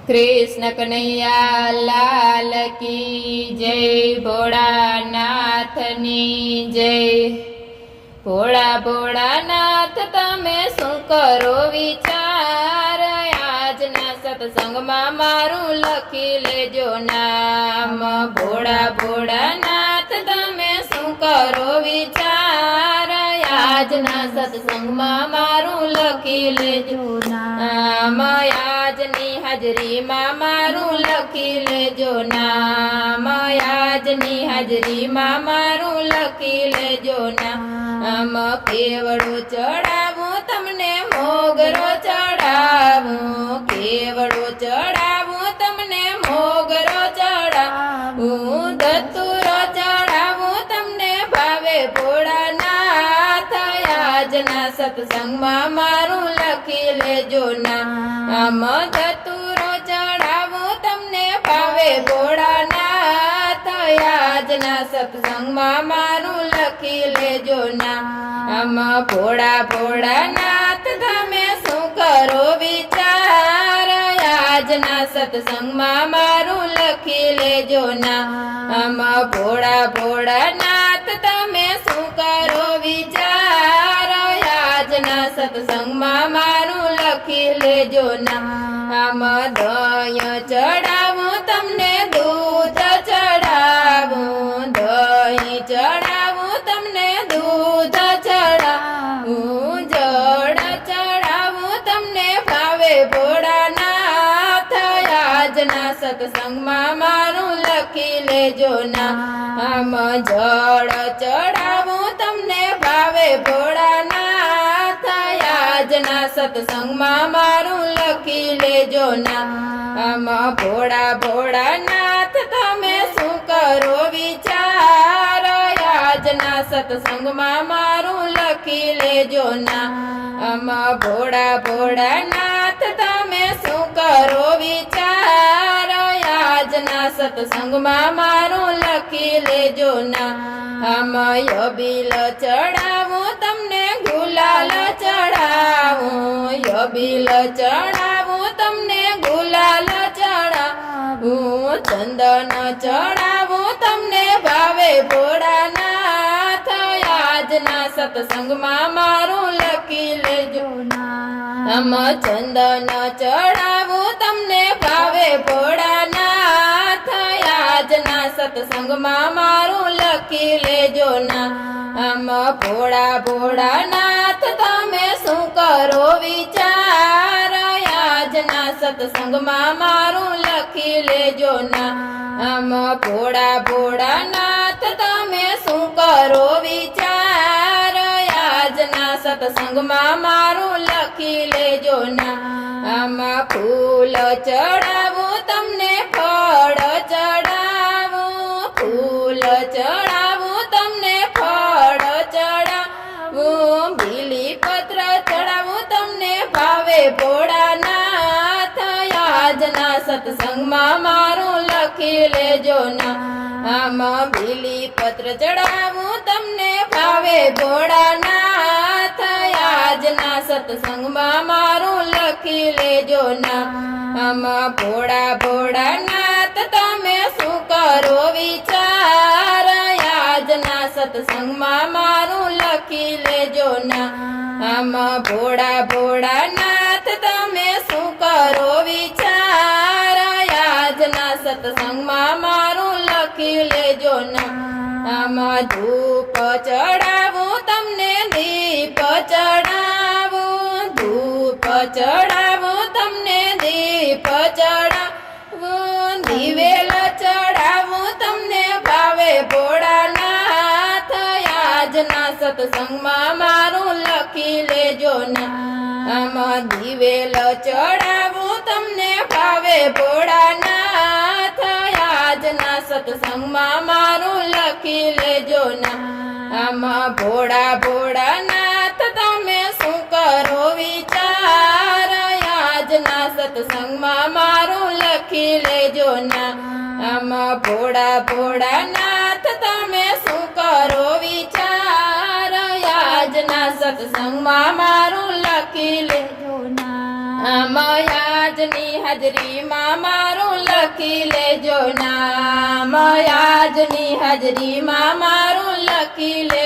कृष्ण कन्हैया लाल की जय। भोळानाथनी जय। भोळा भोळानाथ तमे શું કરો વિચાર? આજના સત્સંગમાં મારું લખી લેજો નામ। ભોળા ભોળાનાથ તમે શું કરો વિચાર? આજના સત્સંગમાં મારું લખી લેજો નામ। આજની હાજરીમાં મારું લખી લેજો નામ। આજની હાજરીમાં મારું લખી લેજો નામ। કેવડો ચડાવું તમને મોગરો ચડાવું। કેવડો ચડાવું તમને મોગરો ચડાવું। ધતુરો ચડાવું તમને ભાવે ભોળાનાથ। આજના સત્સંગમાં મારું લખી લેજો નામ। ધતુરો ચડાવું તમને ભાવે ભોળાનાથ। આજના સત્સંગમાં મારું લખી લેજો નામ। ભોળા ભોળાનાથ તમે શું કરો વિચાર? આજના સત્સંગમાં મારું લખી લેજો નામ। ભોળા ભોળાનાથ તમે શું કરો વિચાર? આજના સત્સંગમાં મારું લખી લેજો નામ। દહીં ચડાવું તમને દૂધ ચડાવું। દહીં ચડાવું તમને દૂધ ચડાવું। જળ ચડાવું તમને ભાવે ભોળાનાથ। આજના સત્સંગમાં મારું લખી લેજો નામ। જળ ચડાવું તમને ભાવે ભોળાનાથ। આજના સત્સંગમાં મારું લખી લેજો નામ। ભોળા ભોળાનાથ તમે શું કરો વિચાર? આજના સત્સંગમાં મારું લખી લેજો નામ। ભોળા ભોળાનાથ તમે શું કરો વિચાર? આજના સત્સંગમાં મારું લખી લેજો નામ। યબીલ ચડાવું તમને ગુલાલ ચડાવું। યબીલ ચડાવું તમને ગુલાલ ચડાવું। ચંદન ચડાવું તમને ભાવે ભોળાનાથ। આજના સત્સંગમાં મારું લખી લેજો નામ। ચંદન ચડાવું તમને ભાવે ભોળાનાથ। આજના સત્સંગમાં મારું લખી લેજો નામ। ભોળા ભોળાનાથ તમે શું કરો વિચાર? આજના સત્સંગમાં મારું લખી લેજો નામ। ભોળા ભોળાનાથ તમે શું કરો વિચાર? આજના સત્સંગમાં મારું લખી લેજો નામ। ફૂલ ચડાવું તમને ફળ ચડાવું। ફૂલ ચડાવું તમને ફળ ચડાવું। બીલીપત્ર ચડાવું તમને ભાવે ભોળાનાથ। આજના સત્સંગમાં મારું લખી લેજો નામ। બીલીપત્ર ચડાવું તમને ભાવે ભોળાનાથ। આજના સત્સંગમાં મારું લખી લેજો નામ। ભોળા ભોળાનાથ તમે શું કરો વિચાર? આજના સત્સંગમાં મારું લખી લેજો નામ। ભોળા ભોળાનાથ તમે શું કરો વિચાર? આજના સત્સંગમાં મારું લખી લેજો નામ। ધૂપ ચડાવું તમને દીપ ચડાવું। ધૂપ ચડાવું તમને દીપ ચડાવું। દિવેલ ચડાવું તમને ભાવે ભોળાનાથ। આજના સત્સંગમાં મારું લખી લેજો નામ। દિવેલ ચડાવું તમને ભાવે ભોળાનાથ। આજના સત્સંગમાં મારું લખી લેજો નામ। ભોળા ભોળાનાથ તમે શું કરો વિચાર? આજના સત્સંગમાં મારું લખી લેજો નામ। ભોળા ભોળાનાથ તમે શું કરો વિચાર? આજના સત્સંગમાં મારું લખી લેજો નામ। આજ આજની હાજરીમાં મારું લખી લેજો નામ, આજની હાજરીમાં મારું લખી લેજો